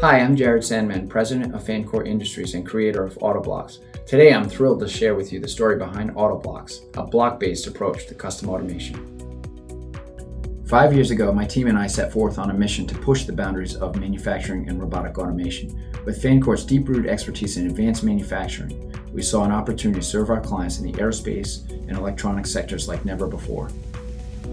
Hi, I'm Sandman, president of Fancort Industries and creator of AutoBlocks. Today I'm thrilled to share with you the story behind AutoBlocks, a block-based approach to custom automation. 5 years ago, my team and I set forth on a mission to push the boundaries of manufacturing and robotic automation. With Fancort's deep-rooted expertise in advanced manufacturing, we saw an opportunity to serve our clients in the aerospace and electronic sectors like never before.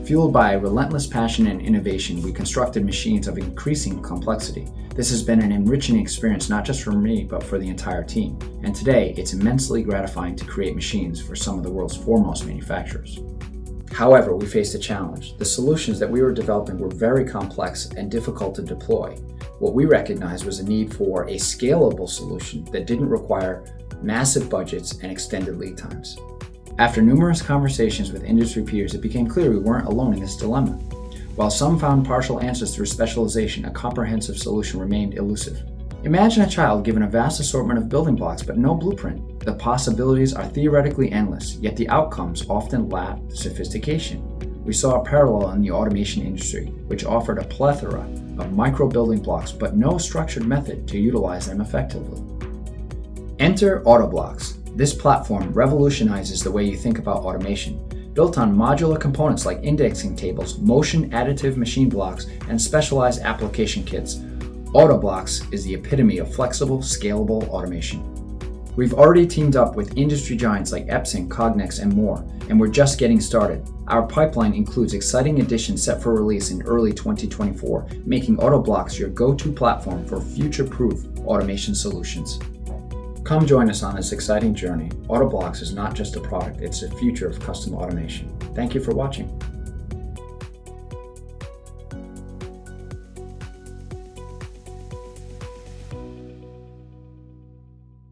Fueled by relentless passion and innovation, we constructed machines of increasing complexity. This has been an enriching experience not just for me, but for the entire team. And today, it's immensely gratifying to create machines for some of the world's foremost manufacturers. However, we faced a challenge. The solutions that we were developing were very complex and difficult to deploy. What we recognized was a need for a scalable solution that didn't require massive budgets and extended lead times. After numerous conversations with industry peers, it became clear we weren't alone in this dilemma. While some found partial answers through specialization, a comprehensive solution remained elusive. Imagine a child given a vast assortment of building blocks but no blueprint. The possibilities are theoretically endless, yet the outcomes often lack sophistication. We saw a parallel in the automation industry, which offered a plethora of micro building blocks but no structured method to utilize them effectively. Enter AutoBlocks. This platform revolutionizes the way you think about automation. Built on modular components like indexing tables, motion additive machine blocks, and specialized application kits, AutoBlocks is the epitome of flexible, scalable automation. We've already teamed up with industry giants like Epson, Cognex, and more, and we're just getting started. Our pipeline includes exciting additions set for release in early 2024, making AutoBlocks your go-to platform for future-proof automation solutions. Come join us on this exciting journey. AutoBlocks is not just a product, it's the future of custom automation. Thank you for watching.